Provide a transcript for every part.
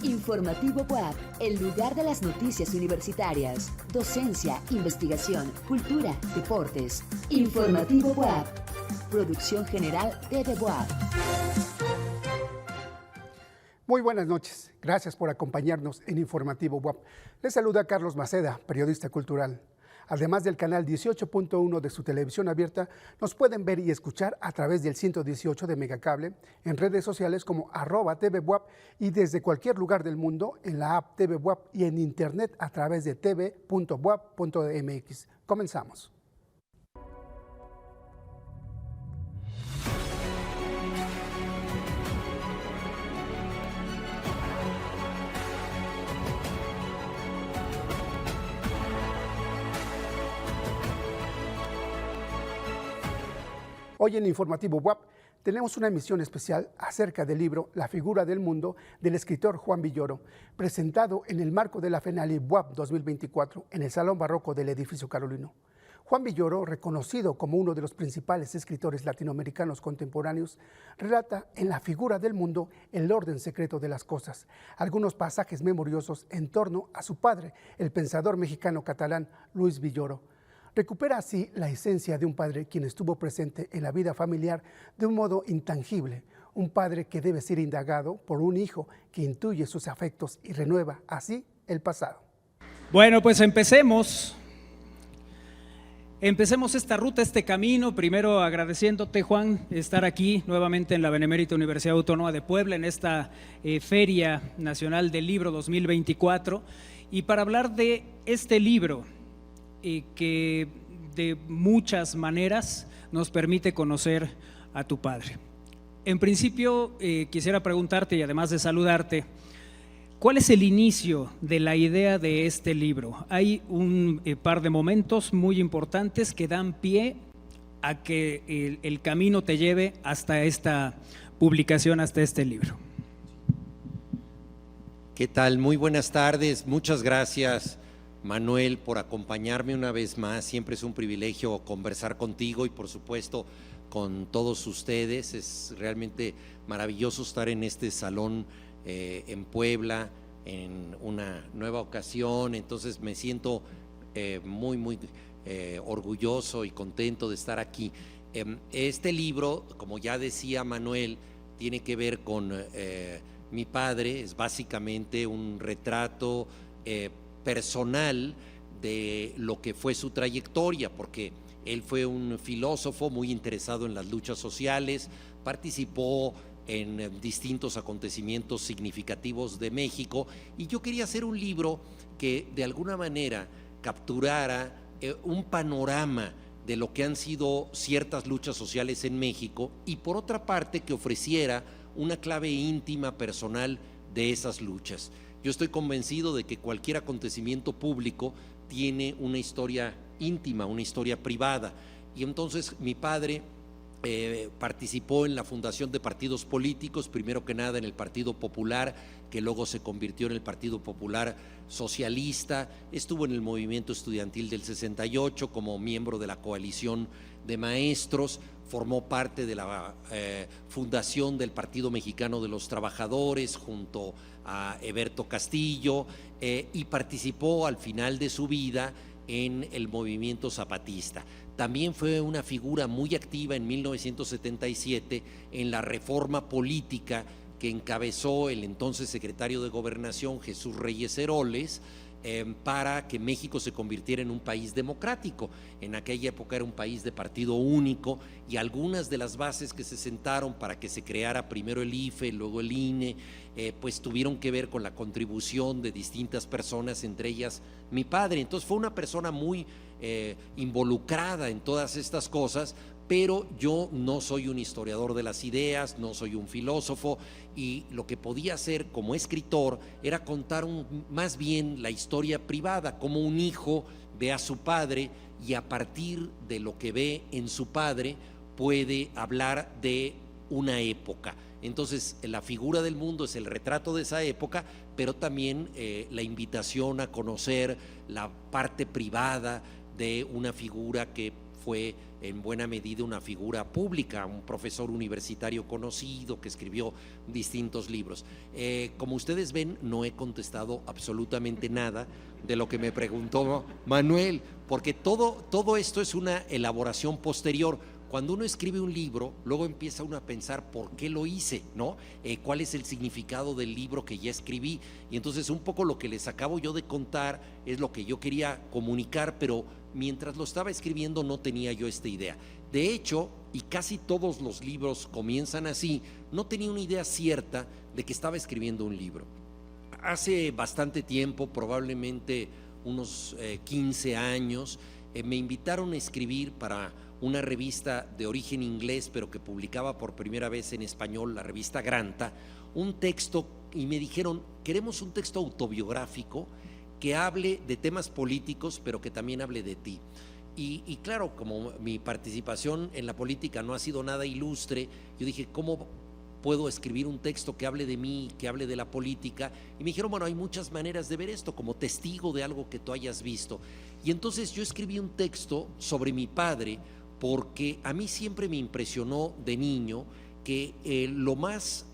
Informativo WAP, el lugar de las noticias universitarias, docencia, investigación, cultura, deportes. Informativo WAP, producción general de The WAP. Muy buenas noches, gracias por acompañarnos en Informativo WAP. Les saluda Carlos Maceda, periodista cultural. Además del canal 18.1 de su televisión abierta, nos pueden ver y escuchar a través del 118 de Megacable, en redes sociales como @TVWAP y desde cualquier lugar del mundo en la app TV WAP y en internet a través de tv.wap.mx. Comenzamos. Hoy en Informativo WAP tenemos una emisión especial acerca del libro La figura del mundo del escritor Juan Villoro, presentado en el marco de la FENALI WAP 2024 en el Salón Barroco del Edificio Carolino. Juan Villoro, reconocido como uno de los principales escritores latinoamericanos contemporáneos, relata en La figura del mundo el orden secreto de las cosas, algunos pasajes memoriosos en torno a su padre, el pensador mexicano catalán Luis Villoro. Recupera así la esencia de un padre quien estuvo presente en la vida familiar de un modo intangible, un padre que debe ser indagado por un hijo que intuye sus afectos y renueva así el pasado. Bueno, pues empecemos esta ruta, este camino, primero agradeciéndote, Juan, estar aquí nuevamente en la Benemérita Universidad Autónoma de Puebla en esta Feria Nacional del Libro 2024 y para hablar de este libro que de muchas maneras nos permite conocer a tu padre. En principio quisiera preguntarte y además de saludarte, ¿cuál es el inicio de la idea de este libro? Hay un par de momentos muy importantes que dan pie a que el camino te lleve hasta esta publicación, hasta este libro. ¿Qué tal? Muy buenas tardes, muchas gracias, Manuel, por acompañarme una vez más. Siempre es un privilegio conversar contigo y por supuesto con todos ustedes. Es realmente maravilloso estar en este salón en Puebla en una nueva ocasión. Entonces me siento muy orgulloso y contento de estar aquí. Este libro, como ya decía Manuel, tiene que ver con mi padre. Es básicamente un retrato personal de lo que fue su trayectoria, porque él fue un filósofo muy interesado en las luchas sociales, participó en distintos acontecimientos significativos de México, y yo quería hacer un libro que de alguna manera capturara un panorama de lo que han sido ciertas luchas sociales en México y por otra parte que ofreciera una clave íntima, personal de esas luchas. Yo estoy convencido de que cualquier acontecimiento público tiene una historia íntima, una historia privada, y entonces mi padre participó en la fundación de partidos políticos, primero que nada en el Partido Popular, que luego se convirtió en el Partido Popular Socialista, estuvo en el movimiento estudiantil del 68 como miembro de la coalición de maestros, formó parte de la fundación del Partido Mexicano de los Trabajadores junto a Heberto Castillo y participó al final de su vida en el movimiento zapatista. También fue una figura muy activa en 1977 en la reforma política que encabezó el entonces secretario de Gobernación Jesús Reyes Heroles para que México se convirtiera en un país democrático. En aquella época era un país de partido único y algunas de las bases que se sentaron para que se creara primero el IFE, luego el INE, pues tuvieron que ver con la contribución de distintas personas, entre ellas mi padre. Entonces fue una persona muy involucrada en todas estas cosas, pero yo no soy un historiador de las ideas, no soy un filósofo, y lo que podía hacer como escritor era contar más bien la historia privada, como un hijo ve a su padre y a partir de lo que ve en su padre puede hablar de una época. Entonces la figura del mundo es el retrato de esa época, pero también la invitación a conocer la parte privada de una figura que fue en buena medida una figura pública, un profesor universitario conocido que escribió distintos libros. Como ustedes ven, no he contestado absolutamente nada de lo que me preguntó Manuel, porque todo esto es una elaboración posterior. Cuando uno escribe un libro, luego empieza uno a pensar por qué lo hice, ¿no? ¿Cuál es el significado del libro que ya escribí? Y entonces un poco lo que les acabo yo de contar es lo que yo quería comunicar, pero mientras lo estaba escribiendo no tenía yo esta idea. De hecho, y casi todos los libros comienzan así, no tenía una idea cierta de que estaba escribiendo un libro. Hace bastante tiempo, probablemente unos 15 años, me invitaron a escribir para una revista de origen inglés, pero que publicaba por primera vez en español, la revista Granta, un texto, y me dijeron, queremos un texto autobiográfico que hable de temas políticos, pero que también hable de ti. Y claro, como mi participación en la política no ha sido nada ilustre, yo dije, ¿cómo puedo escribir un texto que hable de mí, que hable de la política? Y me dijeron, bueno, hay muchas maneras de ver esto, como testigo de algo que tú hayas visto. Y entonces yo escribí un texto sobre mi padre, porque a mí siempre me impresionó de niño que lo más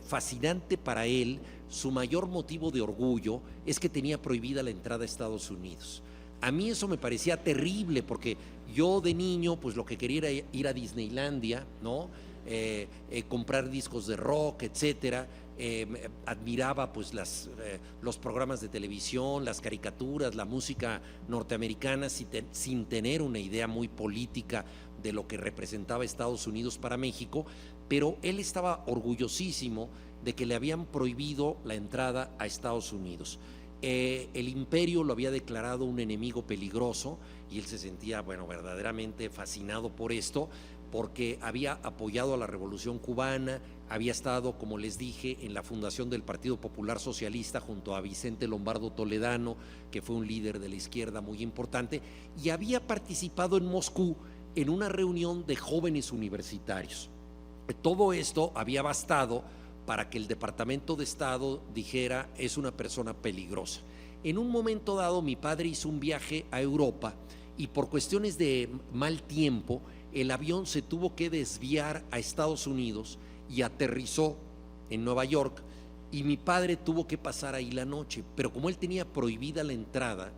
fascinante para él, su mayor motivo de orgullo, es que tenía prohibida la entrada a Estados Unidos. A mí eso me parecía terrible, porque yo de niño pues lo que quería era ir a Disneylandia, ¿no? Comprar discos de rock, etcétera. Admiraba pues los programas de televisión, las caricaturas, la música norteamericana, sin tener una idea muy política de lo que representaba Estados Unidos para México, pero él estaba orgullosísimo de que le habían prohibido la entrada a Estados Unidos. El imperio lo había declarado un enemigo peligroso y él se sentía, bueno, verdaderamente fascinado por esto, porque había apoyado a la Revolución Cubana, había estado, como les dije, en la fundación del Partido Popular Socialista junto a Vicente Lombardo Toledano, que fue un líder de la izquierda muy importante, y había participado en Moscú en una reunión de jóvenes universitarios. Todo esto había bastado para que el Departamento de Estado dijera, es una persona peligrosa. En un momento dado, mi padre hizo un viaje a Europa y por cuestiones de mal tiempo, el avión se tuvo que desviar a Estados Unidos y aterrizó en Nueva York, y mi padre tuvo que pasar ahí la noche, pero como él tenía prohibida la entrada,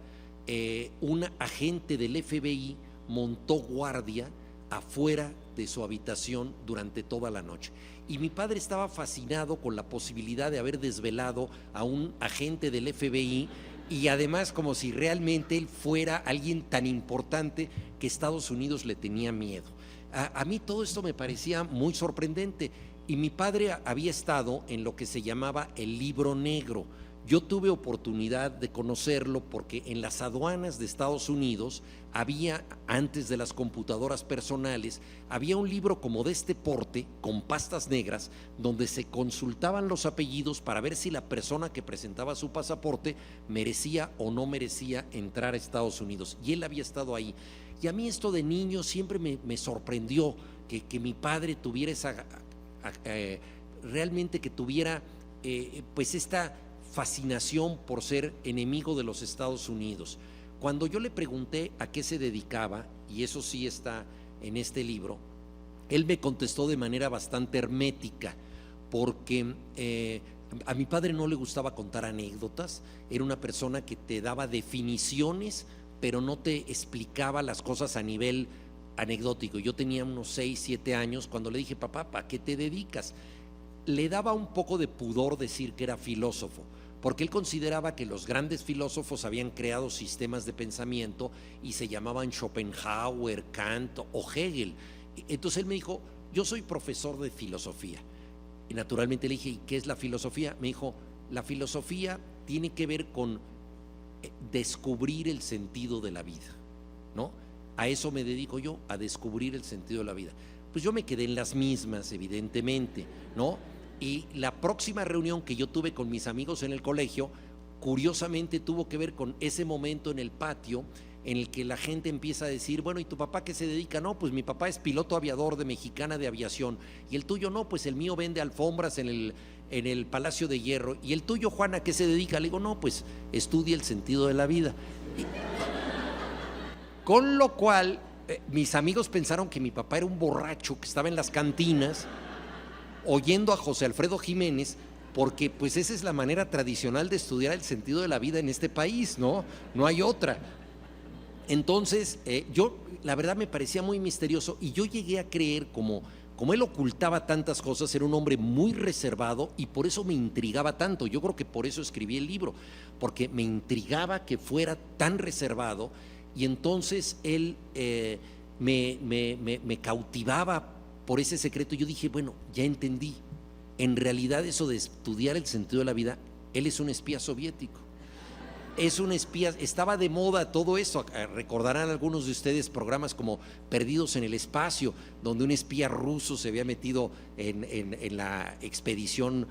un agente del FBI montó guardia afuera de su habitación durante toda la noche. Y mi padre estaba fascinado con la posibilidad de haber desvelado a un agente del FBI, y además como si realmente él fuera alguien tan importante que Estados Unidos le tenía miedo. A mí todo esto me parecía muy sorprendente, y mi padre había estado en lo que se llamaba el Libro Negro. Yo tuve oportunidad de conocerlo porque en las aduanas de Estados Unidos había, antes de las computadoras personales, había un libro como de este porte, con pastas negras, donde se consultaban los apellidos para ver si la persona que presentaba su pasaporte merecía o no merecía entrar a Estados Unidos. Y él había estado ahí. Y a mí esto de niño siempre me sorprendió, que mi padre tuviera esa, realmente que tuviera pues esta fascinación por ser enemigo de los Estados Unidos. Cuando yo le pregunté a qué se dedicaba, y eso sí está en este libro, él me contestó de manera bastante hermética, porque a mi padre no le gustaba contar anécdotas. Era una persona que te daba definiciones, pero no te explicaba las cosas a nivel anecdótico. Yo tenía unos 6, 7 años cuando le dije, papá, ¿a qué te dedicas? Le daba un poco de pudor decir que era filósofo, porque él consideraba que los grandes filósofos habían creado sistemas de pensamiento y se llamaban Schopenhauer, Kant o Hegel. Entonces él me dijo, yo soy profesor de filosofía. Y naturalmente le dije, ¿y qué es la filosofía? Me dijo, la filosofía tiene que ver con descubrir el sentido de la vida, ¿no? A eso me dedico yo, a descubrir el sentido de la vida. Pues yo me quedé en las mismas, evidentemente, ¿no? Y la próxima reunión que yo tuve con mis amigos en el colegio, curiosamente tuvo que ver con ese momento en el patio en el que la gente empieza a decir, bueno, ¿y tu papá qué se dedica? No, pues mi papá es piloto aviador de Mexicana de Aviación. ¿Y el tuyo? No, pues el mío vende alfombras en el Palacio de Hierro. ¿Y el tuyo, Juana, qué se dedica? Le digo, no, pues estudia el sentido de la vida. Con lo cual mis amigos pensaron que mi papá era un borracho que estaba en las cantinas oyendo a José Alfredo Jiménez, porque pues esa es la manera tradicional de estudiar el sentido de la vida en este país, ¿no? No hay otra. Entonces, yo, la verdad me parecía muy misterioso y yo llegué a creer, como él ocultaba tantas cosas, era un hombre muy reservado y por eso me intrigaba tanto. Yo creo que por eso escribí el libro, porque me intrigaba que fuera tan reservado y entonces él me cautivaba por ese secreto. Yo dije, bueno, ya entendí. En realidad eso de estudiar el sentido de la vida, él es un espía soviético. Es un espía, estaba de moda todo eso. Recordarán algunos de ustedes programas como Perdidos en el Espacio, donde un espía ruso se había metido en la expedición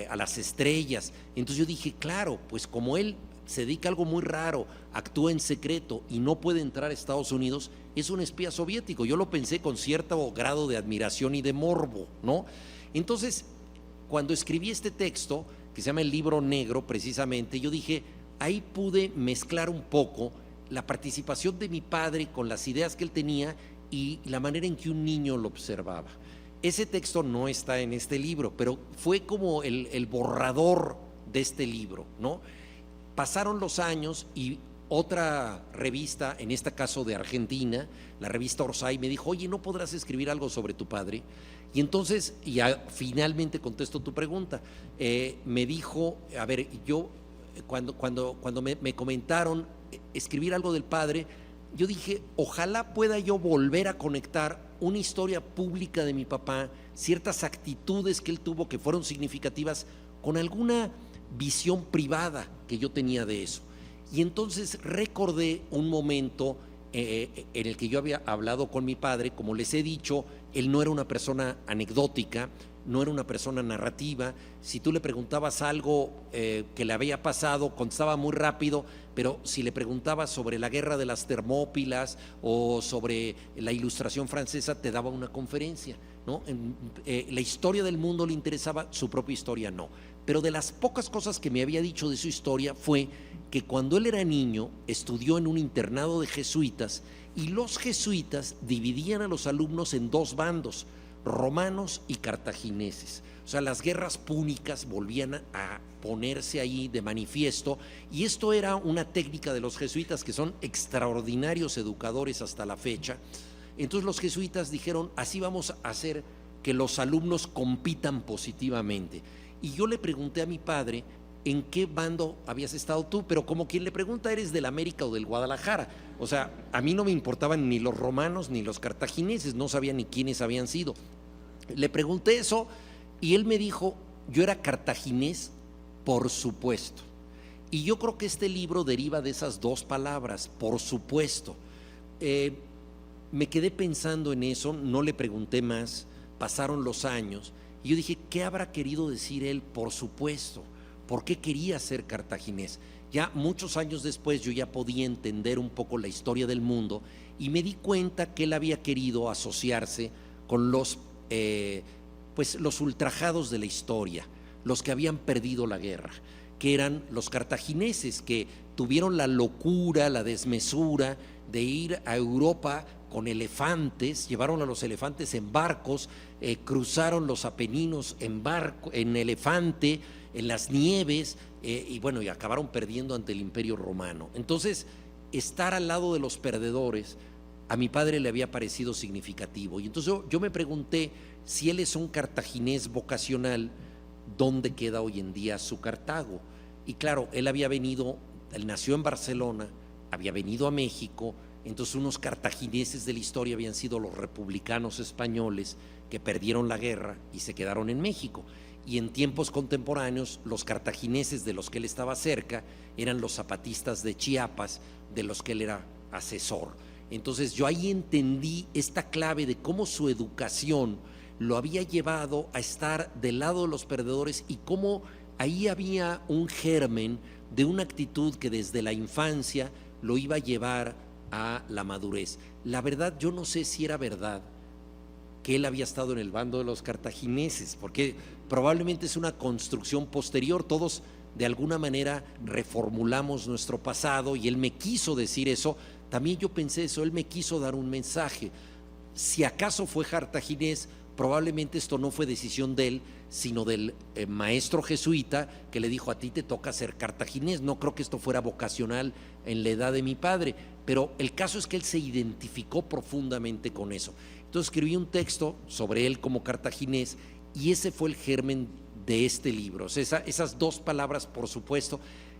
a las estrellas. Entonces yo dije, claro, pues como él se dedica a algo muy raro, actúa en secreto y no puede entrar a Estados Unidos, es un espía soviético. Yo lo pensé con cierto grado de admiración y de morbo, ¿no? Entonces, cuando escribí este texto, que se llama El Libro Negro, precisamente, yo dije, ahí pude mezclar un poco la participación de mi padre con las ideas que él tenía y la manera en que un niño lo observaba. Ese texto no está en este libro, pero fue como el borrador de este libro, ¿no? Pasaron los años y otra revista, en este caso de Argentina, la revista Orsay, me dijo, oye, ¿no podrás escribir algo sobre tu padre? Y entonces, finalmente contesto tu pregunta, me dijo, a ver, yo cuando me comentaron escribir algo del padre, yo dije, ojalá pueda yo volver a conectar una historia pública de mi papá, ciertas actitudes que él tuvo que fueron significativas, con alguna visión privada que yo tenía de eso. Y entonces recordé un momento en el que yo había hablado con mi padre. Como les he dicho, él no era una persona anecdótica, no era una persona narrativa. Si tú le preguntabas algo que le había pasado, contestaba muy rápido, pero si le preguntabas sobre la guerra de las Termópilas o sobre la Ilustración francesa, te daba una conferencia, ¿no? La historia del mundo le interesaba, su propia historia no. Pero de las pocas cosas que me había dicho de su historia fue que cuando él era niño estudió en un internado de jesuitas y los jesuitas dividían a los alumnos en dos bandos, romanos y cartagineses. O sea, las guerras púnicas volvían a ponerse ahí de manifiesto y esto era una técnica de los jesuitas, que son extraordinarios educadores hasta la fecha. Entonces los jesuitas dijeron, así vamos a hacer que los alumnos compitan positivamente. Y yo le pregunté a mi padre, ¿en qué bando habías estado tú? Pero como quien le pregunta, ¿eres del América o del Guadalajara? O sea, a mí no me importaban ni los romanos ni los cartagineses, no sabía ni quiénes habían sido. Le pregunté eso y él me dijo, yo era cartaginés, por supuesto. Y yo creo que este libro deriva de esas dos palabras, por supuesto. Me quedé pensando en eso, no le pregunté más, pasaron los años y yo dije, ¿qué habrá querido decir él? Por supuesto. ¿Por qué quería ser cartaginés? Ya muchos años después yo ya podía entender un poco la historia del mundo y me di cuenta que él había querido asociarse con los ultrajados de la historia, los que habían perdido la guerra, que eran los cartagineses, que tuvieron la locura, la desmesura de ir a Europa con elefantes, llevaron a los elefantes en barcos, cruzaron los Apeninos en elefante, en las nieves, y acabaron perdiendo ante el Imperio Romano. Entonces, estar al lado de los perdedores a mi padre le había parecido significativo. Y entonces yo me pregunté, si él es un cartaginés vocacional, ¿dónde queda hoy en día su Cartago? Y claro, él nació en Barcelona, había venido a México. Entonces unos cartagineses de la historia habían sido los republicanos españoles que perdieron la guerra y se quedaron en México. Y en tiempos contemporáneos, los cartagineses de los que él estaba cerca eran los zapatistas de Chiapas, de los que él era asesor. Entonces yo ahí entendí esta clave de cómo su educación lo había llevado a estar del lado de los perdedores y cómo ahí había un germen de una actitud que desde la infancia lo iba a llevar a la madurez. La verdad, yo no sé si era verdad que él había estado en el bando de los cartagineses, porque probablemente es una construcción posterior. Todos de alguna manera reformulamos nuestro pasado y él me quiso decir eso, también yo pensé eso, él me quiso dar un mensaje. Si acaso fue cartaginés, probablemente esto no fue decisión de él, sino del maestro jesuita que le dijo: a ti te toca ser cartaginés. No creo que esto fuera vocacional en la edad de mi padre, pero el caso es que él se identificó profundamente con eso. Entonces escribí un texto sobre él como cartaginés y ese fue el germen de este libro. O sea, esas dos palabras, por supuesto.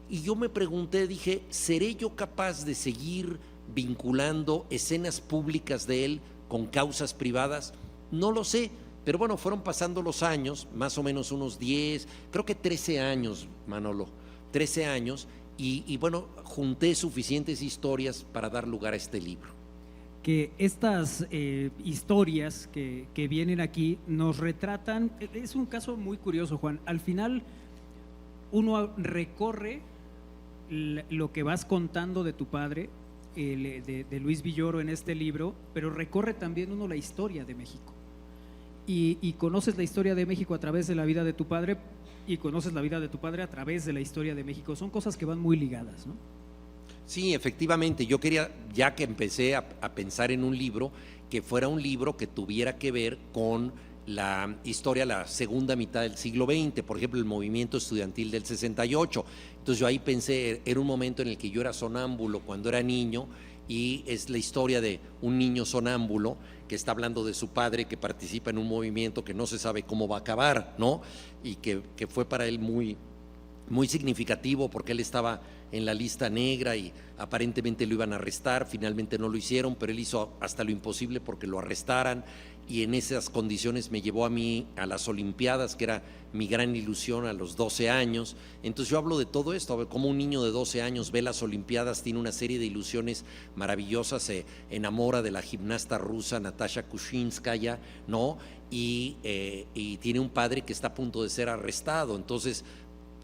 Y yo me pregunté, dije, ¿seré yo capaz de seguir vinculando escenas públicas de él con causas privadas? No lo sé, pero bueno, fueron pasando los años, más o menos unos 10, creo que 13 años, Manolo, 13 años, y bueno, junté suficientes historias para dar lugar a este libro. Que estas historias que vienen aquí nos retratan, es un caso muy curioso, Juan. Al final uno recorre lo que vas contando de tu padre, de Luis Villoro en este libro, pero recorre también uno la historia de México. Y conoces la historia de México a través de la vida de tu padre, y conoces la vida de tu padre a través de la historia de México. Son cosas que van muy ligadas, ¿no? Sí, efectivamente, yo quería, ya que empecé a pensar en un libro, que fuera un libro que tuviera que ver con la historia, la segunda mitad del siglo XX, por ejemplo, el movimiento estudiantil del 68. Entonces yo ahí pensé, era un momento en el que yo era sonámbulo cuando era niño, y es la historia de un niño sonámbulo que está hablando de su padre que participa en un movimiento que no se sabe cómo va a acabar, ¿no? Y que fue para él muy significativo porque él estaba en la lista negra y aparentemente lo iban a arrestar, finalmente no lo hicieron, pero él hizo hasta lo imposible porque lo arrestaran, y en esas condiciones me llevó a mí a las Olimpiadas, que era mi gran ilusión a los 12 años. Entonces yo hablo de todo esto, a ver cómo un niño de 12 años ve las Olimpiadas, tiene una serie de ilusiones maravillosas, se enamora de la gimnasta rusa Natasha Kuchinskaya, ¿no? Y tiene un padre que está a punto de ser arrestado. Entonces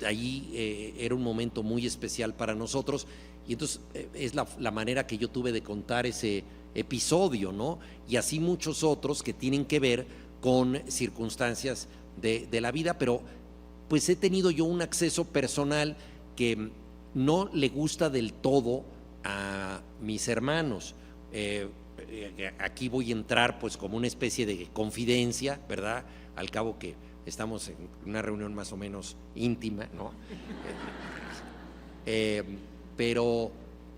ahí era un momento muy especial para nosotros, y entonces es la manera que yo tuve de contar ese episodio, ¿no? Y así muchos otros que tienen que ver con circunstancias de la vida, pero pues he tenido yo un acceso personal que no le gusta del todo a mis hermanos. Aquí voy a entrar pues como una especie de confidencia, ¿verdad? Al cabo que estamos en una reunión más o menos íntima, ¿no? Pero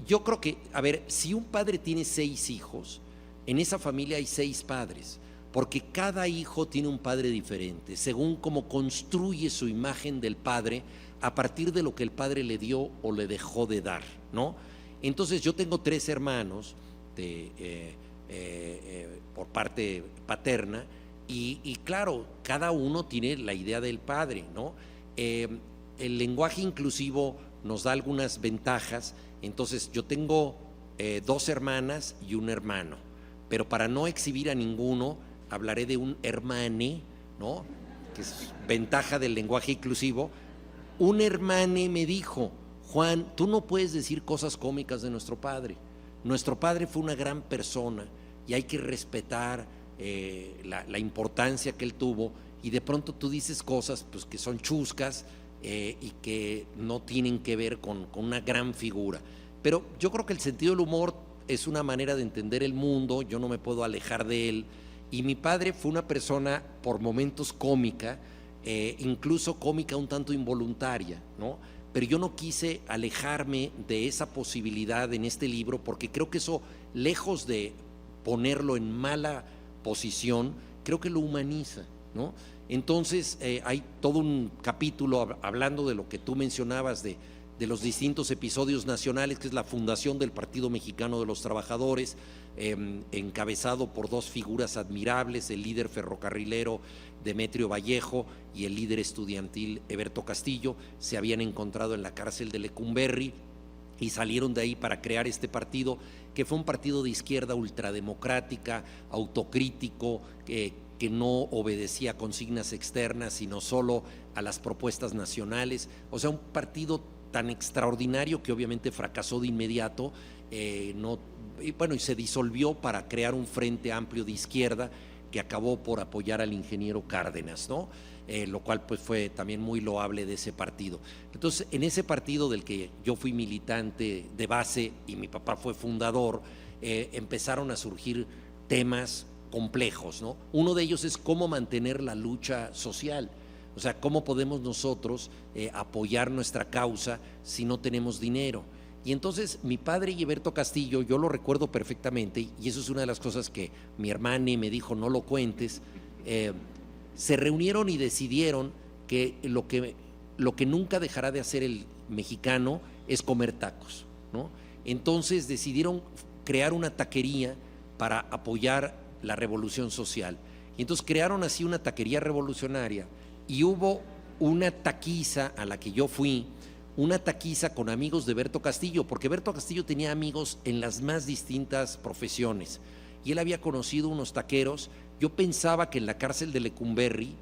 yo creo que, a ver, si un padre tiene 6 hijos, en esa familia hay 6 padres, porque cada hijo tiene un padre diferente, según cómo construye su imagen del padre a partir de lo que el padre le dio o le dejó de dar, ¿no? Entonces yo tengo 3 hermanos por parte paterna, y claro, cada uno tiene la idea del padre, ¿no? El lenguaje inclusivo nos da algunas ventajas. Entonces yo tengo 2 hermanas y un hermano, pero para no exhibir a ninguno hablaré de un hermane, ¿no? Que es ventaja del lenguaje inclusivo. Un hermane me dijo: Juan, tú no puedes decir cosas cómicas de nuestro padre. Nuestro padre fue una gran persona y hay que respetar la importancia que él tuvo, y de pronto tú dices cosas pues que son chuscas y que no tienen que ver con una gran figura. Pero yo creo que el sentido del humor es una manera de entender el mundo, yo no me puedo alejar de él, y mi padre fue una persona por momentos cómica, incluso cómica un tanto involuntaria, ¿no? Pero yo no quise alejarme de esa posibilidad en este libro, porque creo que eso, lejos de ponerlo en mala posición, creo que lo humaniza, ¿no? Entonces hay todo un capítulo hablando de lo que tú mencionabas, de los distintos episodios nacionales, que es la fundación del Partido Mexicano de los Trabajadores, encabezado por 2 figuras admirables, el líder ferrocarrilero Demetrio Vallejo y el líder estudiantil Heberto Castillo. Se habían encontrado en la cárcel de Lecumberri y salieron de ahí para crear este partido, que fue un partido de izquierda ultrademocrática, autocrítico, que no obedecía a consignas externas, sino solo a las propuestas nacionales. O sea, un partido tan extraordinario que obviamente fracasó de inmediato, y se disolvió para crear un frente amplio de izquierda. que acabó por apoyar al ingeniero Cárdenas, ¿no? Lo cual pues fue también muy loable de ese partido. Entonces, en ese partido del que yo fui militante de base y mi papá fue fundador, empezaron a surgir temas complejos, ¿no? Uno de ellos es cómo mantener la lucha social, o sea, cómo podemos nosotros apoyar nuestra causa si no tenemos dinero. Y entonces mi padre y Eberto Castillo, yo lo recuerdo perfectamente, y eso es una de las cosas que mi hermana me dijo, no lo cuentes, se reunieron y decidieron que lo que nunca dejará de hacer el mexicano es comer tacos, ¿no? Entonces decidieron crear una taquería para apoyar la revolución social. Y entonces crearon así una taquería revolucionaria y hubo una taquiza a la que yo fui, una taquiza con amigos de Berto Castillo, porque Berto Castillo tenía amigos en las más distintas profesiones y él había conocido unos taqueros. Yo pensaba que en la cárcel de Lecumberri,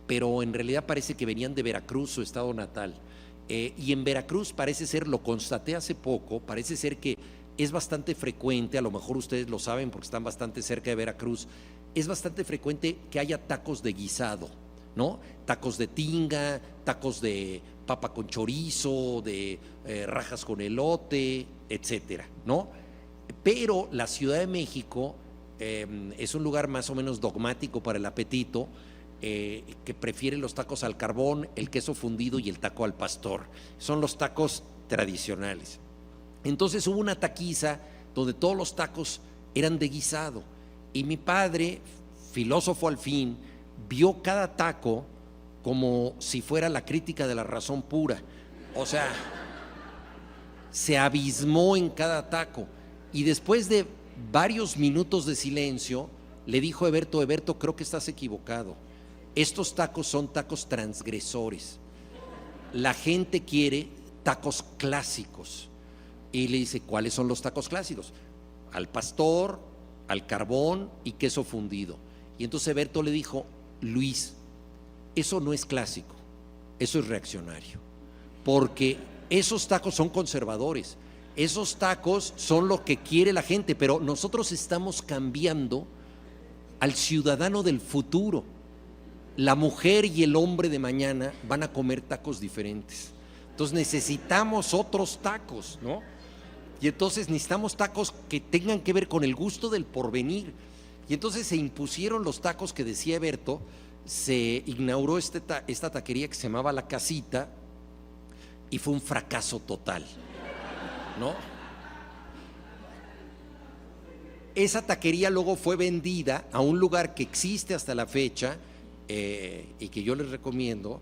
pero en realidad parece que venían de Veracruz, su estado natal, y en Veracruz parece ser, lo constaté hace poco, parece ser que es bastante frecuente, a lo mejor ustedes lo saben porque están bastante cerca de Veracruz, es bastante frecuente que haya tacos de guisado, ¿no? Tacos de tinga, tacos de papa con chorizo, de rajas con elote, etcétera, ¿no? Pero la Ciudad de México es un lugar más o menos dogmático para el apetito, que prefiere los tacos al carbón, el queso fundido y el taco al pastor. Son los tacos tradicionales. Entonces hubo una taquiza donde todos los tacos eran de guisado y mi padre, filósofo al fin, vio cada taco como si fuera la crítica de la razón pura. O sea, se abismó en cada taco y después de varios minutos de silencio le dijo a Eberto: Eberto, creo que estás equivocado. Estos tacos son tacos transgresores. La gente quiere tacos clásicos. Y le dice: ¿cuáles son los tacos clásicos? Al pastor, al carbón y queso fundido. Y entonces Eberto le dijo: Luis, eso no es clásico, eso es reaccionario, porque esos tacos son conservadores, esos tacos son lo que quiere la gente, pero nosotros estamos cambiando al ciudadano del futuro. La mujer y el hombre de mañana van a comer tacos diferentes, entonces necesitamos otros tacos, ¿no? Y entonces necesitamos tacos que tengan que ver con el gusto del porvenir. Y entonces se impusieron los tacos que decía Eberto, se inauguró esta taquería que se llamaba La Casita y fue un fracaso total, ¿no? Esa taquería luego fue vendida a un lugar que existe hasta la fecha y que yo les recomiendo,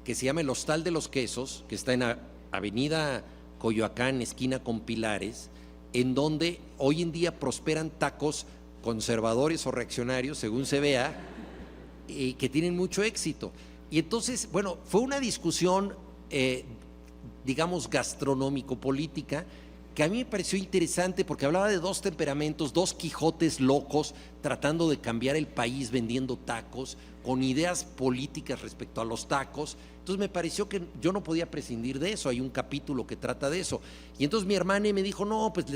que se llama el Hostal de los Quesos, que está en Avenida Coyoacán, esquina con Pilares, en donde hoy en día prosperan tacos conservadores o reaccionarios, según se vea, y que tienen mucho éxito. Y entonces, bueno, fue una discusión, digamos, gastronómico-política, que a mí me pareció interesante porque hablaba de dos temperamentos, dos Quijotes locos tratando de cambiar el país vendiendo tacos, con ideas políticas respecto a los tacos. Entonces me pareció que yo no podía prescindir de eso, hay un capítulo que trata de eso. Y entonces mi hermana me dijo: no, pues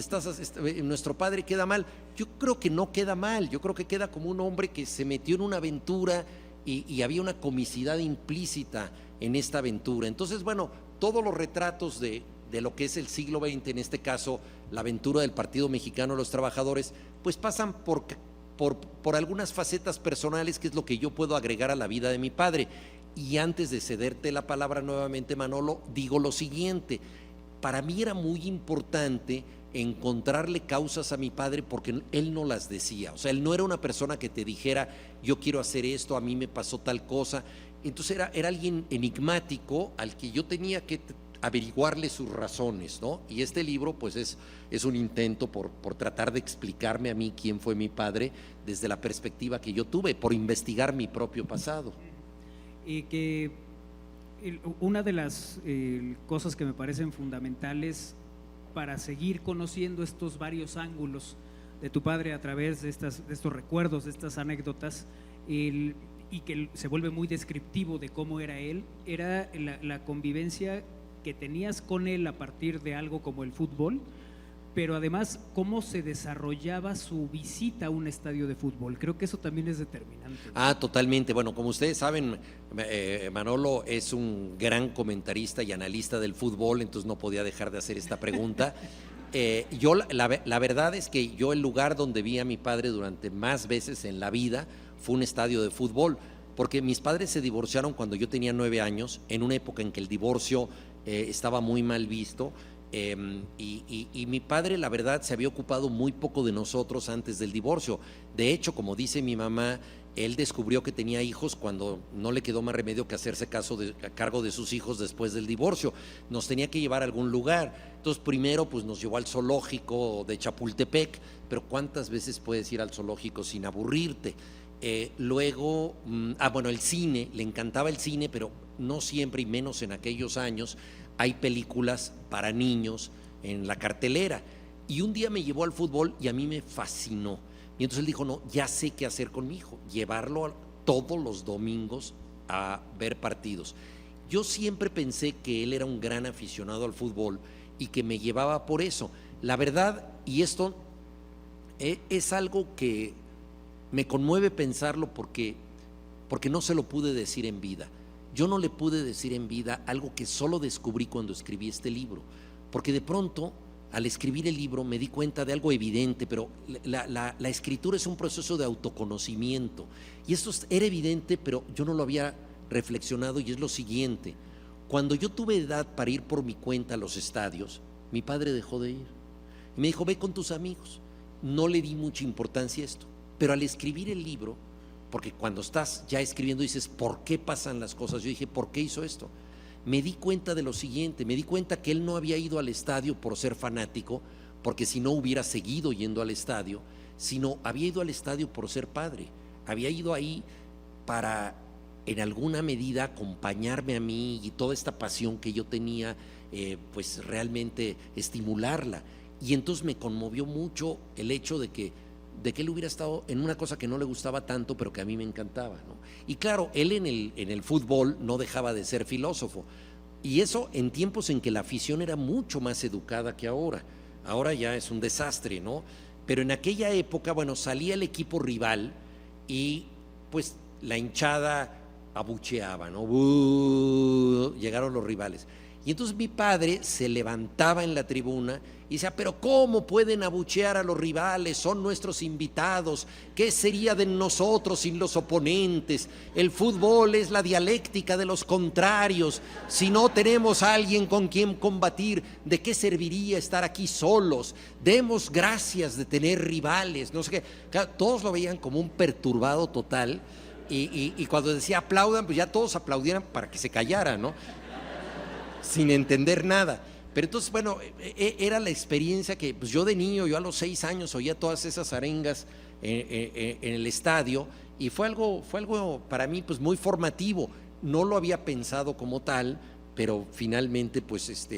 nuestro padre queda mal. Yo creo que no queda mal, yo creo que queda como un hombre que se metió en una aventura y había una comicidad implícita en esta aventura. Entonces, bueno, todos los retratos de lo que es el siglo XX, en este caso la aventura del Partido Mexicano de los Trabajadores, pues pasan por algunas facetas personales, que es lo que yo puedo agregar a la vida de mi padre. Y antes de cederte la palabra nuevamente, Manolo, digo lo siguiente: para mí era muy importante encontrarle causas a mi padre porque él no las decía. O sea, él no era una persona que te dijera: yo quiero hacer esto, a mí me pasó tal cosa. Entonces era alguien enigmático al que yo tenía que averiguarle sus razones, ¿no? Y este libro pues es un intento por tratar de explicarme a mí quién fue mi padre desde la perspectiva que yo tuve, por investigar mi propio pasado. Que una de las cosas que me parecen fundamentales para seguir conociendo estos varios ángulos de tu padre a través de estos recuerdos, de estas anécdotas, y que se vuelve muy descriptivo de cómo era él, era la convivencia que tenías con él a partir de algo como el fútbol, pero además cómo se desarrollaba su visita a un estadio de fútbol. Creo que eso también es determinante. Totalmente. Bueno, como ustedes saben, Manolo es un gran comentarista y analista del fútbol, entonces no podía dejar de hacer esta pregunta. Yo la verdad es que yo el lugar donde vi a mi padre durante más veces en la vida fue un estadio de fútbol, porque mis padres se divorciaron cuando yo tenía 9 años, en una época en que el divorcio estaba muy mal visto. Y mi padre, la verdad, se había ocupado muy poco de nosotros antes del divorcio. De hecho, como dice mi mamá, él descubrió que tenía hijos cuando no le quedó más remedio que hacerse cargo de sus hijos después del divorcio. Nos tenía que llevar a algún lugar. Entonces, primero, pues nos llevó al zoológico de Chapultepec, pero ¿cuántas veces puedes ir al zoológico sin aburrirte? Luego, bueno, el cine, le encantaba el cine, pero no siempre, y menos en aquellos años, hay películas para niños en la cartelera. Y un día me llevó al fútbol y a mí me fascinó. Y entonces él dijo, no, ya sé qué hacer con mi hijo, llevarlo todos los domingos a ver partidos. Yo siempre pensé que él era un gran aficionado al fútbol y que me llevaba por eso. La verdad, y esto es algo que me conmueve pensarlo porque no se lo pude decir en vida. Yo no le pude decir en vida algo que solo descubrí cuando escribí este libro, porque de pronto, al escribir el libro, me di cuenta de algo evidente, pero la escritura es un proceso de autoconocimiento, y esto era evidente, pero yo no lo había reflexionado, y es lo siguiente: cuando yo tuve edad para ir por mi cuenta a los estadios, mi padre dejó de ir, y me dijo, ve con tus amigos. No le di mucha importancia a esto, pero al escribir el libro, porque cuando estás ya escribiendo dices, ¿por qué pasan las cosas? Yo dije, ¿por qué hizo esto? Me di cuenta de lo siguiente, me di cuenta que él no había ido al estadio por ser fanático, porque si no hubiera seguido yendo al estadio, sino había ido al estadio por ser padre, había ido ahí para, en alguna medida, acompañarme a mí y toda esta pasión que yo tenía, pues realmente estimularla. Y entonces me conmovió mucho el hecho de que él hubiera estado en una cosa que no le gustaba tanto, pero que a mí me encantaba, ¿no? Y claro, él en el fútbol no dejaba de ser filósofo, y eso en tiempos en que la afición era mucho más educada que ahora. Ahora ya es un desastre, ¿no? Pero en aquella época, bueno, salía el equipo rival y pues la hinchada abucheaba, ¿no? Llegaron los rivales. Y entonces mi padre se levantaba en la tribuna y decía, pero ¿cómo pueden abuchear a los rivales? Son nuestros invitados. ¿Qué sería de nosotros sin los oponentes? El fútbol es la dialéctica de los contrarios. Si no tenemos a alguien con quien combatir, ¿de qué serviría estar aquí solos? Demos gracias de tener rivales. No sé qué. Claro, todos lo veían como un perturbado total, y cuando decía aplaudan, pues ya todos aplaudieran para que se callara, ¿no? Sin entender nada. Pero entonces, bueno, era la experiencia que pues yo de niño, yo a los 6 años oía todas esas arengas en el estadio, y fue algo para mí pues muy formativo. No lo había pensado como tal, pero finalmente pues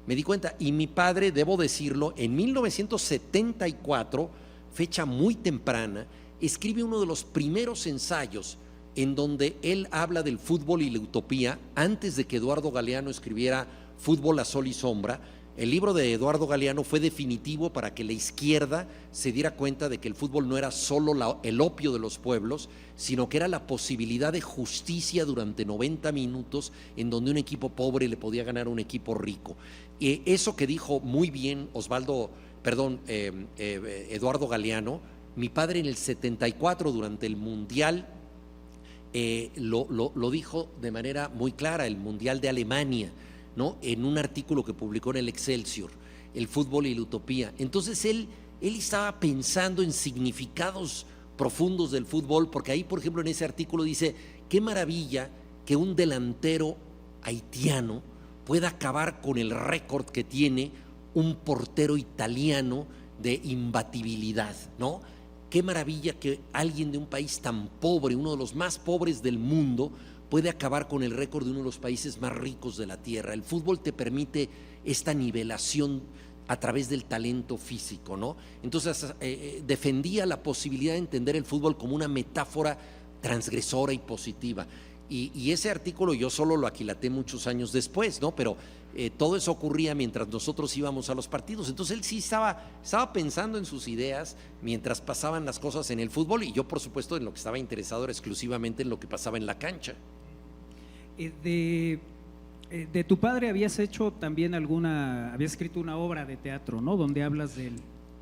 me di cuenta. Y mi padre, debo decirlo, en 1974, fecha muy temprana, escribe uno de los primeros ensayos en donde él habla del fútbol y la utopía, antes de que Eduardo Galeano escribiera Fútbol a Sol y Sombra. El libro de Eduardo Galeano fue definitivo para que la izquierda se diera cuenta de que el fútbol no era solo el opio de los pueblos, sino que era la posibilidad de justicia durante 90 minutos, en donde un equipo pobre le podía ganar a un equipo rico. Eso que dijo muy bien Eduardo Galeano, mi padre en el 74, durante el Mundial, lo dijo de manera muy clara, el Mundial de Alemania, ¿no? En un artículo que publicó en el Excelsior, el fútbol y la utopía. Entonces él estaba pensando en significados profundos del fútbol, porque ahí, por ejemplo, en ese artículo dice, qué maravilla que un delantero haitiano pueda acabar con el récord que tiene un portero italiano de imbatibilidad, ¿no? Qué maravilla que alguien de un país tan pobre, uno de los más pobres del mundo, puede acabar con el récord de uno de los países más ricos de la tierra. El fútbol te permite esta nivelación a través del talento físico, ¿no? Entonces defendía la posibilidad de entender el fútbol como una metáfora transgresora y positiva. Y ese artículo yo solo lo aquilaté muchos años después, ¿no? Pero todo eso ocurría mientras nosotros íbamos a los partidos. Entonces él sí estaba pensando en sus ideas mientras pasaban las cosas en el fútbol, y yo, por supuesto, en lo que estaba interesado era exclusivamente en lo que pasaba en la cancha. De tu padre habías escrito una obra de teatro, ¿no? Donde hablas de él.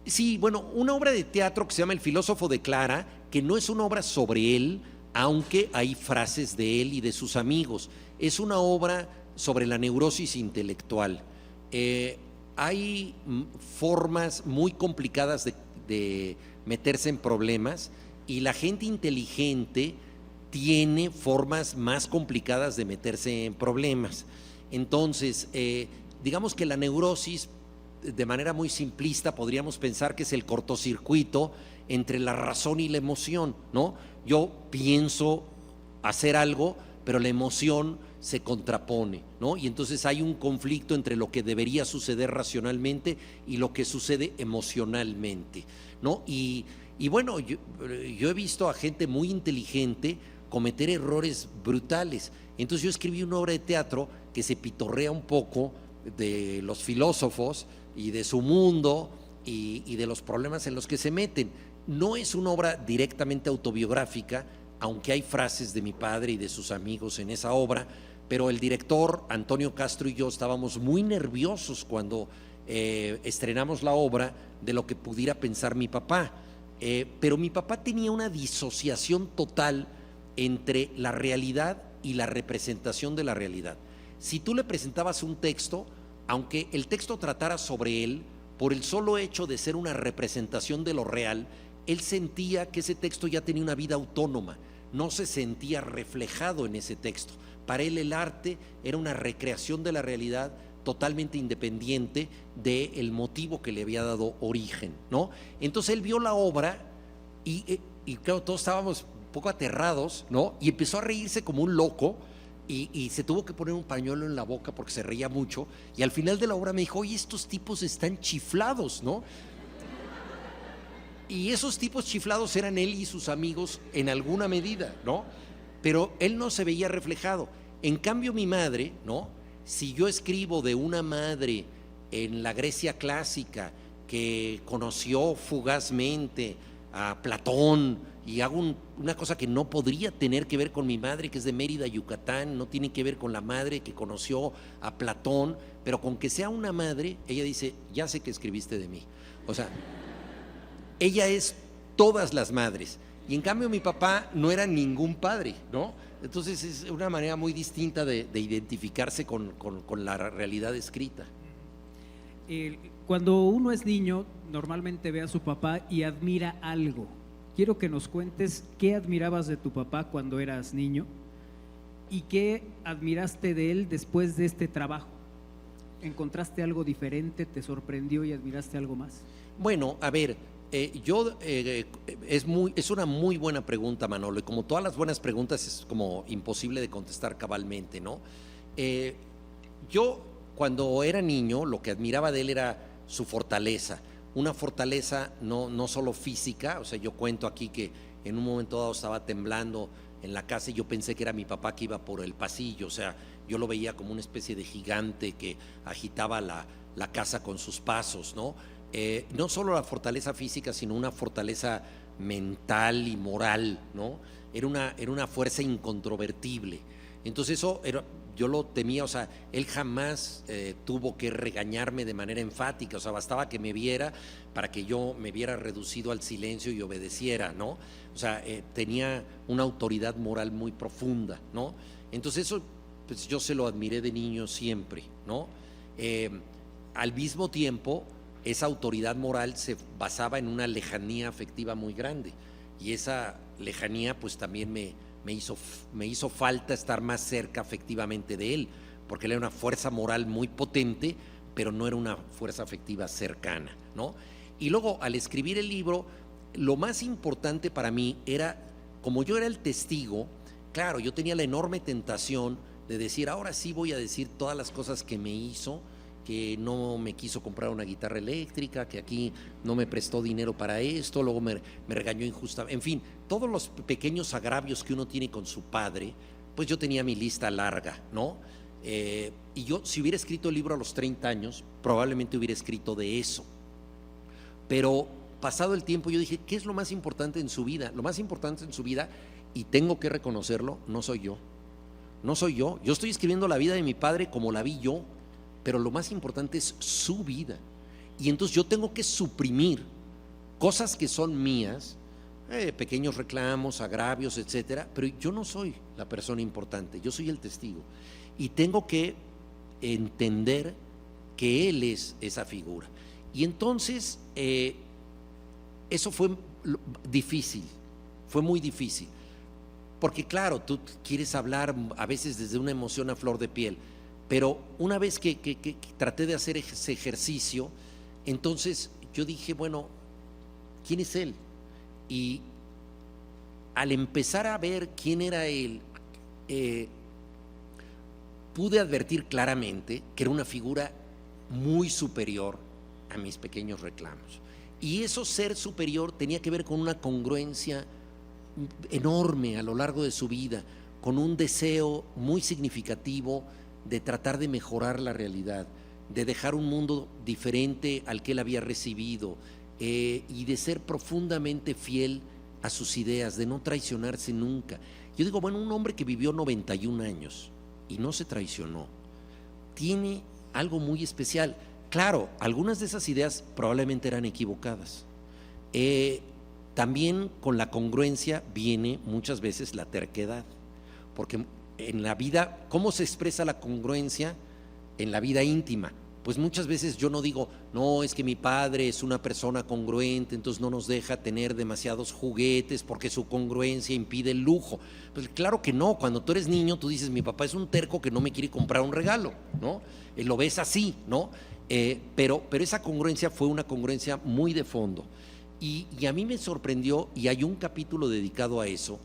Sí, bueno, una obra de teatro que se llama El filósofo de Clara, que no es una obra sobre él, aunque hay frases de él y de sus amigos. Es una obra sobre la neurosis intelectual. Hay formas muy complicadas de meterse en problemas, y la gente inteligente tiene formas más complicadas de meterse en problemas. Entonces, digamos que la neurosis, de manera muy simplista, podríamos pensar que es el cortocircuito entre la razón y la emoción, ¿no? Yo pienso hacer algo, pero la emoción se contrapone, ¿no? Y entonces hay un conflicto entre lo que debería suceder racionalmente y lo que sucede emocionalmente, ¿no? Y bueno, yo he visto a gente muy inteligente cometer errores brutales. Entonces yo escribí una obra de teatro que se pitorrea un poco de los filósofos y de su mundo y de los problemas en los que se meten. No es una obra directamente autobiográfica, aunque hay frases de mi padre y de sus amigos en esa obra, pero el director Antonio Castro y yo estábamos muy nerviosos cuando estrenamos la obra de lo que pudiera pensar mi papá. Pero mi papá tenía una disociación total entre la realidad y la representación de la realidad. Si tú le presentabas un texto, aunque el texto tratara sobre él, por el solo hecho de ser una representación de lo real, él sentía que ese texto ya tenía una vida autónoma, no se sentía reflejado en ese texto. Para él el arte era una recreación de la realidad totalmente independiente del motivo que le había dado origen, ¿no? Entonces él vio la obra y claro, todos estábamos un poco aterrados, ¿no? Y empezó a reírse como un loco y se tuvo que poner un pañuelo en la boca porque se reía mucho, y al final de la obra me dijo: oye, estos tipos están chiflados, ¿no? Y esos tipos chiflados eran él y sus amigos en alguna medida, ¿no? Pero él no se veía reflejado. En cambio, mi madre, ¿no? Si yo escribo de una madre en la Grecia clásica que conoció fugazmente a Platón, y hago una cosa que no podría tener que ver con mi madre, que es de Mérida, Yucatán, no tiene que ver con la madre que conoció a Platón, pero con que sea una madre, ella dice: ya sé que escribiste de mí. O sea, ella es todas las madres, y en cambio mi papá no era ningún padre, ¿no? Entonces es una manera muy distinta de identificarse con la realidad escrita. Cuando uno es niño, normalmente ve a su papá y admira algo. Quiero que nos cuentes qué admirabas de tu papá cuando eras niño y qué admiraste de él después de este trabajo. ¿Encontraste algo diferente, te sorprendió y admiraste algo más? Bueno, a ver, es una muy buena pregunta, Manolo, y como todas las buenas preguntas es como imposible de contestar cabalmente, ¿no? Yo cuando era niño lo que admiraba de él era su fortaleza, una fortaleza no solo física. O sea, yo cuento aquí que en un momento dado estaba temblando en la casa y yo pensé que era mi papá que iba por el pasillo. O sea, yo lo veía como una especie de gigante que agitaba la casa con sus pasos, ¿no? No solo la fortaleza física, sino una fortaleza mental y moral, ¿no? Era una fuerza incontrovertible. Entonces eso yo lo temía. O sea, él jamás tuvo que regañarme de manera enfática. O sea, bastaba que me viera para que yo me viera reducido al silencio y obedeciera, ¿no? O sea, tenía una autoridad moral muy profunda, ¿no? Entonces eso, pues yo se lo admiré de niño siempre, ¿no? Al mismo tiempo, esa autoridad moral se basaba en una lejanía afectiva muy grande, y esa lejanía pues también me hizo falta estar más cerca afectivamente de él, porque él era una fuerza moral muy potente, pero no era una fuerza afectiva cercana, ¿no? Y luego, al escribir el libro, lo más importante para mí era, como yo era el testigo, claro, yo tenía la enorme tentación de decir: ahora sí voy a decir todas las cosas que me hizo, que no me quiso comprar una guitarra eléctrica, que aquí no me prestó dinero para esto, luego me regañó injustamente, en fin, todos los pequeños agravios que uno tiene con su padre, pues yo tenía mi lista larga, ¿no? Y yo, si hubiera escrito el libro a los 30 años, probablemente hubiera escrito de eso. Pero pasado el tiempo yo dije, ¿qué es lo más importante en su vida? Lo más importante en su vida, y tengo que reconocerlo, no soy yo. No soy yo. Yo estoy escribiendo la vida de mi padre como la vi yo, pero lo más importante es su vida. Y entonces yo tengo que suprimir cosas que son mías, pequeños reclamos, agravios, etcétera, pero yo no soy la persona importante, yo soy el testigo. Y tengo que entender que él es esa figura. Y entonces eso fue difícil, fue muy difícil, porque claro, tú quieres hablar a veces desde una emoción a flor de piel, pero una vez que traté de hacer ese ejercicio, entonces yo dije, bueno, ¿quién es él? Y al empezar a ver quién era él, pude advertir claramente que era una figura muy superior a mis pequeños reclamos. Y eso ser superior tenía que ver con una congruencia enorme a lo largo de su vida, con un deseo muy significativo de tratar de mejorar la realidad, de dejar un mundo diferente al que él había recibido, y de ser profundamente fiel a sus ideas, de no traicionarse nunca. Yo digo, bueno, un hombre que vivió 91 años y no se traicionó, tiene algo muy especial. Claro, algunas de esas ideas probablemente eran equivocadas. También con la congruencia viene muchas veces la terquedad, porque en la vida, ¿cómo se expresa la congruencia en la vida íntima? Pues muchas veces yo no digo, no, es que mi padre es una persona congruente, entonces no nos deja tener demasiados juguetes porque su congruencia impide el lujo. Pues claro que no, cuando tú eres niño tú dices, mi papá es un terco que no me quiere comprar un regalo, ¿no? Lo ves así, ¿no? Pero esa congruencia fue una congruencia muy de fondo. Y a mí me sorprendió, y hay un capítulo dedicado a eso,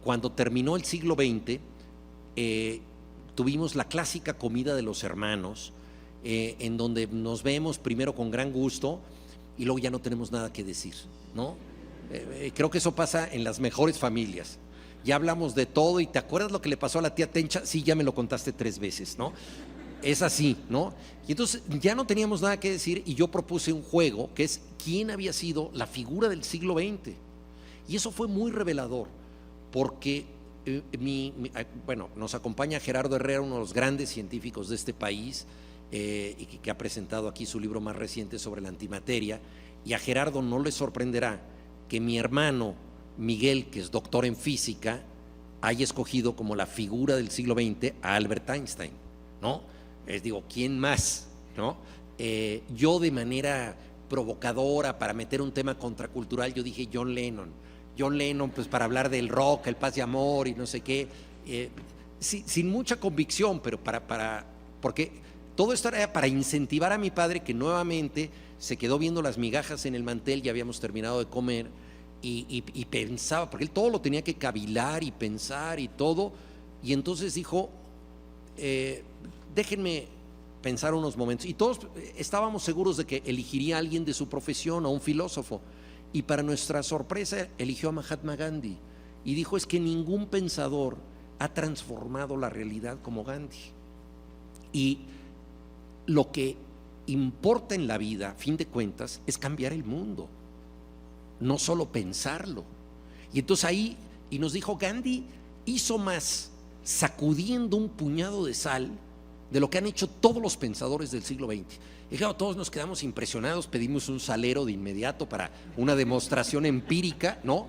cuando terminó el siglo XX, tuvimos la clásica comida de los hermanos, en donde nos vemos primero con gran gusto y luego ya no tenemos nada que decir, ¿no? Creo que eso pasa en las mejores familias. Ya hablamos de todo y ¿te acuerdas lo que le pasó a la tía Tencha? Sí, ya me lo contaste 3 veces, ¿no? Es así, ¿no? Y entonces ya no teníamos nada que decir y yo propuse un juego que es quién había sido la figura del siglo XX. Y eso fue muy revelador porque bueno, nos acompaña Gerardo Herrera, uno de los grandes científicos de este país, y que ha presentado aquí su libro más reciente sobre la antimateria, y a Gerardo no le sorprenderá que mi hermano Miguel, que es doctor en física, haya escogido como la figura del siglo XX a Albert Einstein, ¿no? Digo, ¿quién más? ¿No? Yo de manera provocadora para meter un tema contracultural, yo dije John Lennon, pues para hablar del rock, el paz y amor y no sé qué, sin mucha convicción, pero porque todo esto era para incentivar a mi padre, que nuevamente se quedó viendo las migajas en el mantel, ya habíamos terminado de comer, y pensaba, porque él todo lo tenía que cavilar y pensar y todo, y entonces dijo, déjenme pensar unos momentos, y todos estábamos seguros de que elegiría a alguien de su profesión, a un filósofo, y para nuestra sorpresa eligió a Mahatma Gandhi, y dijo, es que ningún pensador ha transformado la realidad como Gandhi. Y lo que importa en la vida, a fin de cuentas, es cambiar el mundo, no solo pensarlo. Y entonces ahí, y nos dijo, Gandhi hizo más sacudiendo un puñado de sal de lo que han hecho todos los pensadores del siglo XX. Y claro, todos nos quedamos impresionados, pedimos un salero de inmediato para una demostración empírica, ¿no?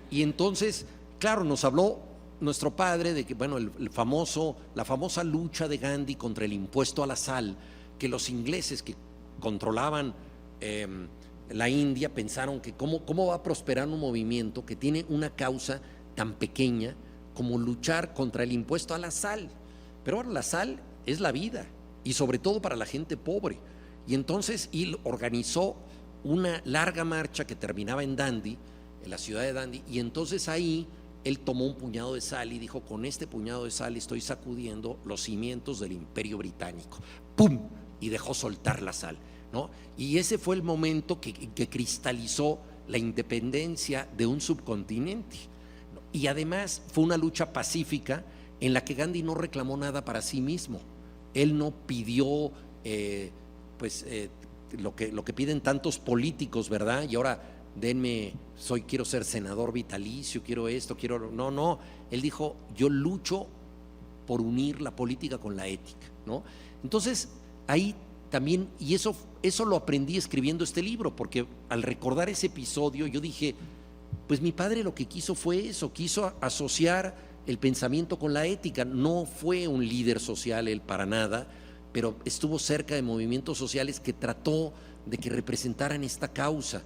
Y entonces, claro, nos habló nuestro padre de que, bueno, la famosa lucha de Gandhi contra el impuesto a la sal, que los ingleses que controlaban la India pensaron que cómo va a prosperar un movimiento que tiene una causa tan pequeña como luchar contra el impuesto a la sal. Pero ahora la sal es la vida y sobre todo para la gente pobre. Y entonces él organizó una larga marcha que terminaba en Dundee, en la ciudad de Dundee, y entonces ahí él tomó un puñado de sal y dijo, con este puñado de sal estoy sacudiendo los cimientos del Imperio Británico. ¡Pum! Y dejó soltar la sal, ¿no? Y ese fue el momento que cristalizó la independencia de un subcontinente. Y además fue una lucha pacífica en la que Gandhi no reclamó nada para sí mismo. Él no pidió lo que piden tantos políticos, ¿verdad? Y ahora denme, quiero ser senador vitalicio, quiero esto, no, él dijo, yo lucho por unir la política con la ética, ¿no? Entonces, ahí también, y eso lo aprendí escribiendo este libro, porque al recordar ese episodio yo dije, pues mi padre lo que quiso fue eso, quiso asociar el pensamiento con la ética. No fue un líder social él para nada, pero estuvo cerca de movimientos sociales que trató de que representaran esta causa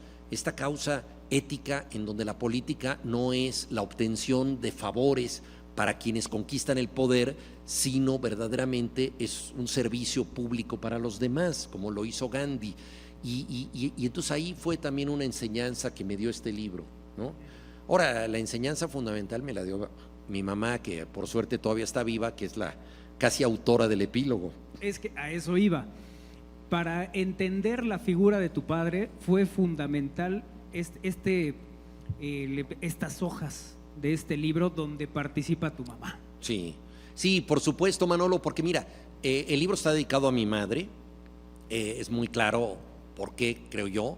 ética, en donde la política no es la obtención de favores para quienes conquistan el poder, sino verdaderamente es un servicio público para los demás, como lo hizo Gandhi. Y entonces ahí fue también una enseñanza que me dio este libro, ¿no? Ahora, la enseñanza fundamental me la dio mi mamá, que por suerte todavía está viva, que es la casi autora del epílogo. Es que a eso iba. Para entender la figura de tu padre fue fundamental estas hojas de este libro donde participa tu mamá. Sí, por supuesto, Manolo, porque mira, el libro está dedicado a mi madre, es muy claro por qué, creo yo.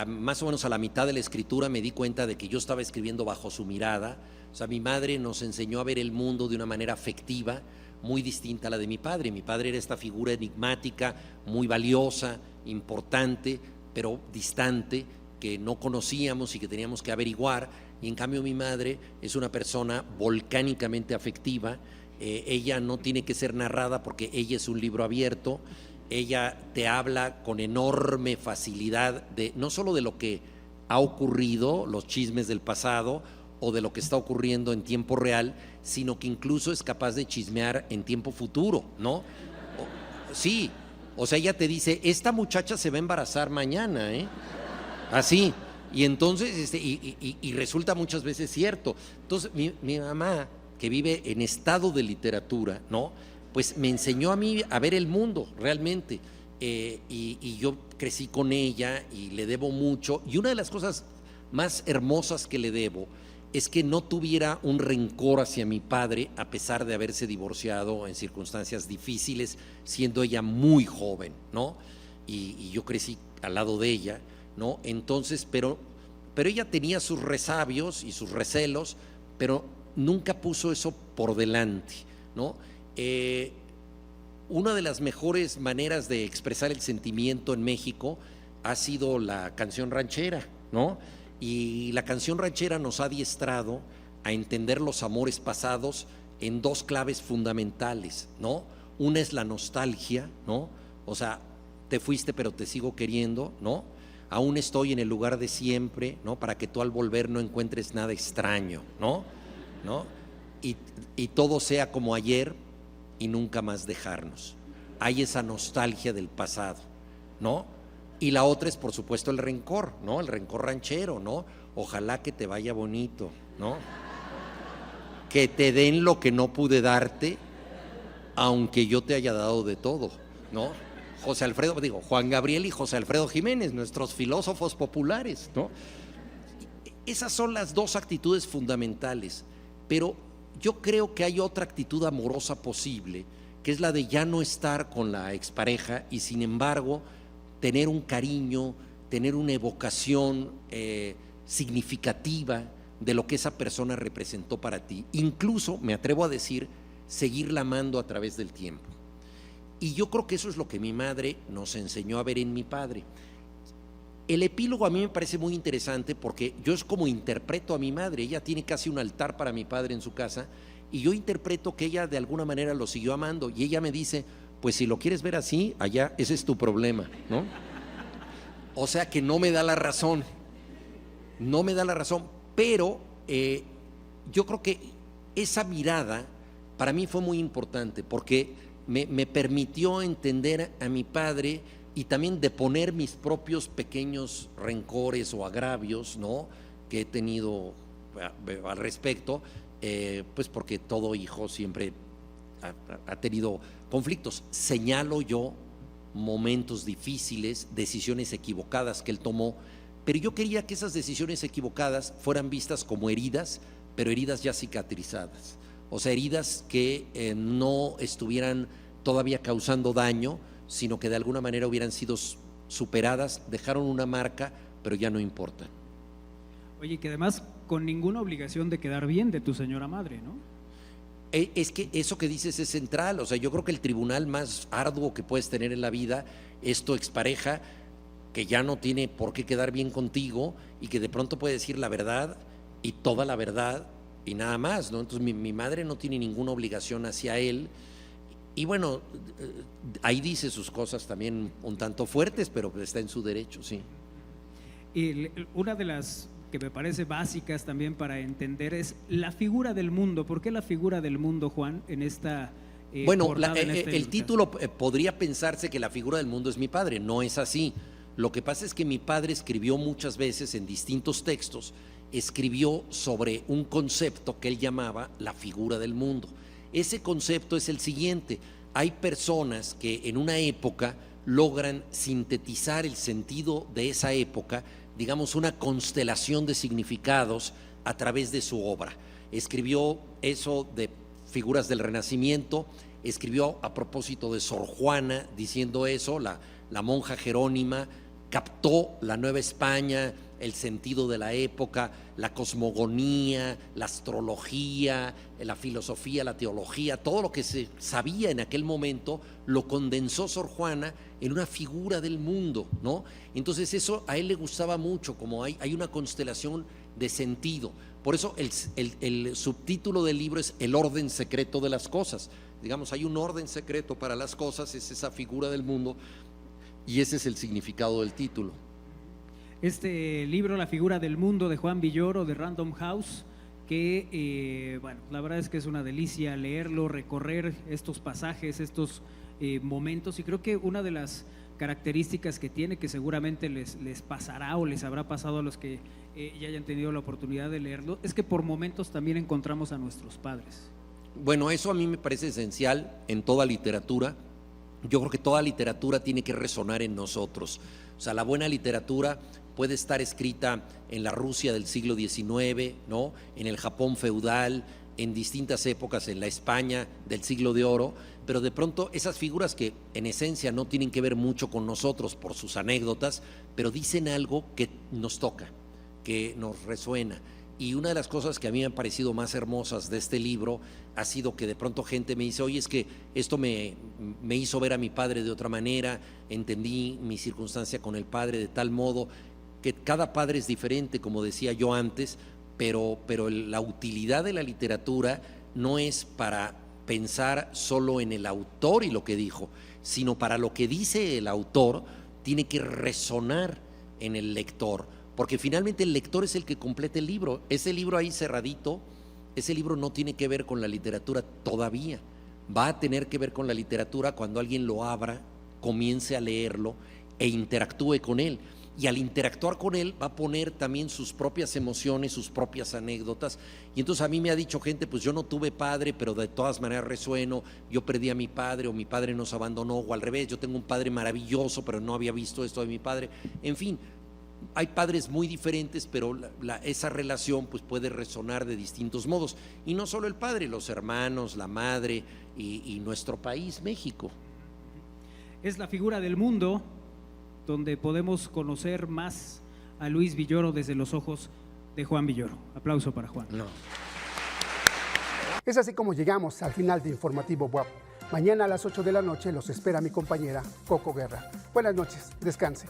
Más o menos a la mitad de la escritura me di cuenta de que yo estaba escribiendo bajo su mirada. O sea, mi madre nos enseñó a ver el mundo de una manera afectiva, muy distinta a la de mi padre. Mi padre era esta figura enigmática, muy valiosa, importante, pero distante, que no conocíamos y que teníamos que averiguar. Y en cambio mi madre es una persona volcánicamente afectiva. Ella no tiene que ser narrada porque ella es un libro abierto. Ella te habla con enorme facilidad no solo de lo que ha ocurrido, los chismes del pasado, o de lo que está ocurriendo en tiempo real, sino que incluso es capaz de chismear en tiempo futuro, ¿no? Sí, o sea, ella te dice, esta muchacha se va a embarazar mañana, ¿eh? Así, y entonces, y resulta muchas veces cierto. Entonces, mi mamá, que vive en estado de literatura, ¿no?, pues me enseñó a mí a ver el mundo realmente, y yo crecí con ella y le debo mucho. Y una de las cosas más hermosas que le debo es que no tuviera un rencor hacia mi padre, a pesar de haberse divorciado en circunstancias difíciles, siendo ella muy joven, ¿no? Y yo crecí al lado de ella, ¿no? Entonces, pero ella tenía sus resabios y sus recelos, pero nunca puso eso por delante, ¿no? Una de las mejores maneras de expresar el sentimiento en México ha sido la canción ranchera, ¿no? Y la canción ranchera nos ha adiestrado a entender los amores pasados en dos claves fundamentales, ¿no? Una es la nostalgia, ¿no? O sea, te fuiste pero te sigo queriendo, ¿no? Aún estoy en el lugar de siempre, ¿no? Para que tú al volver no encuentres nada extraño, ¿no? Y todo sea como ayer y nunca más dejarnos. Hay esa nostalgia del pasado, ¿no? Y la otra es, por supuesto, el rencor, ¿no? El rencor ranchero, ¿no? Ojalá que te vaya bonito, ¿no? Que te den lo que no pude darte, aunque yo te haya dado de todo, ¿no? Juan Gabriel y José Alfredo Jiménez, nuestros filósofos populares, ¿no? Esas son las dos actitudes fundamentales, pero yo creo que hay otra actitud amorosa posible, que es la de ya no estar con la expareja y sin embargo tener un cariño, tener una evocación significativa de lo que esa persona representó para ti. Incluso, me atrevo a decir, seguirla amando a través del tiempo. Y yo creo que eso es lo que mi madre nos enseñó a ver en mi padre. El epílogo a mí me parece muy interesante porque yo es como interpreto a mi madre. Ella tiene casi un altar para mi padre en su casa y yo interpreto que ella de alguna manera lo siguió amando y ella me dice, pues si lo quieres ver así, allá, ese es tu problema, ¿no? O sea que no me da la razón, pero yo creo que esa mirada para mí fue muy importante porque me permitió entender a mi padre y también deponer mis propios pequeños rencores o agravios, ¿no?, que he tenido al respecto, pues porque todo hijo siempre ha tenido conflictos. Señalo yo momentos difíciles, decisiones equivocadas que él tomó, pero yo quería que esas decisiones equivocadas fueran vistas como heridas, pero heridas ya cicatrizadas, o sea, heridas que no estuvieran todavía causando daño, sino que de alguna manera hubieran sido superadas, dejaron una marca, pero ya no importa. Oye, que además con ninguna obligación de quedar bien de tu señora madre, ¿no? Es que eso que dices es central, o sea, yo creo que el tribunal más arduo que puedes tener en la vida es tu expareja, que ya no tiene por qué quedar bien contigo y que de pronto puede decir la verdad y toda la verdad y nada más, ¿no? Entonces mi madre no tiene ninguna obligación hacia él y bueno, ahí dice sus cosas también un tanto fuertes, pero está en su derecho, sí. Y una de las que me parece básicas también para entender es la figura del mundo. ¿Por qué la figura del mundo, Juan, en esta bueno, el título podría pensarse que la figura del mundo es mi padre, no es así. Lo que pasa es que mi padre escribió muchas veces en distintos textos, escribió sobre un concepto que él llamaba la figura del mundo. Ese concepto es el siguiente: hay personas que en una época logran sintetizar el sentido de esa época, digamos una constelación de significados a través de su obra. Escribió eso de figuras del Renacimiento, escribió a propósito de Sor Juana diciendo eso, la monja jerónima, captó la Nueva España, el sentido de la época, la cosmogonía, la astrología, la filosofía, la teología, todo lo que se sabía en aquel momento lo condensó Sor Juana en una figura del mundo, ¿no? Entonces eso a él le gustaba mucho, como hay una constelación de sentido. Por eso el subtítulo del libro es El orden secreto de las cosas. Digamos, hay un orden secreto para las cosas, es esa figura del mundo, y ese es el significado del título. Este libro, La figura del mundo, de Juan Villoro, de Random House, que bueno, la verdad es que es una delicia leerlo, recorrer estos pasajes, estos momentos, y creo que una de las características que tiene, que seguramente les pasará o les habrá pasado a los que ya hayan tenido la oportunidad de leerlo, es que por momentos también encontramos a nuestros padres. Bueno, eso a mí me parece esencial en toda literatura. Yo creo que toda literatura tiene que resonar en nosotros. O sea, la buena literatura puede estar escrita en la Rusia del siglo XIX, ¿no? En el Japón feudal, en distintas épocas, en la España del siglo de oro, pero de pronto esas figuras que en esencia no tienen que ver mucho con nosotros por sus anécdotas, pero dicen algo que nos toca, que nos resuena. Y una de las cosas que a mí me han parecido más hermosas de este libro ha sido que de pronto gente me dice, oye, es que esto me hizo ver a mi padre de otra manera, entendí mi circunstancia con el padre de tal modo, que cada padre es diferente, como decía yo antes, pero la utilidad de la literatura no es para pensar solo en el autor y lo que dijo, sino para lo que dice el autor tiene que resonar en el lector, porque finalmente el lector es el que completa el libro. Ese libro ahí cerradito, ese libro no tiene que ver con la literatura todavía, va a tener que ver con la literatura cuando alguien lo abra, comience a leerlo e interactúe con él. Y al interactuar con él va a poner también sus propias emociones, sus propias anécdotas. Y entonces a mí me ha dicho gente, pues yo no tuve padre, pero de todas maneras resueno, yo perdí a mi padre o mi padre nos abandonó, o al revés, yo tengo un padre maravilloso, pero no había visto esto de mi padre. En fin, hay padres muy diferentes, pero esa relación pues puede resonar de distintos modos. Y no solo el padre, los hermanos, la madre y nuestro país, México. Es la figura del mundo donde podemos conocer más a Luis Villoro desde los ojos de Juan Villoro. Aplauso para Juan. No. Es así como llegamos al final de Informativo WAP. Mañana a las 8 de la noche los espera mi compañera Coco Guerra. Buenas noches, descanse.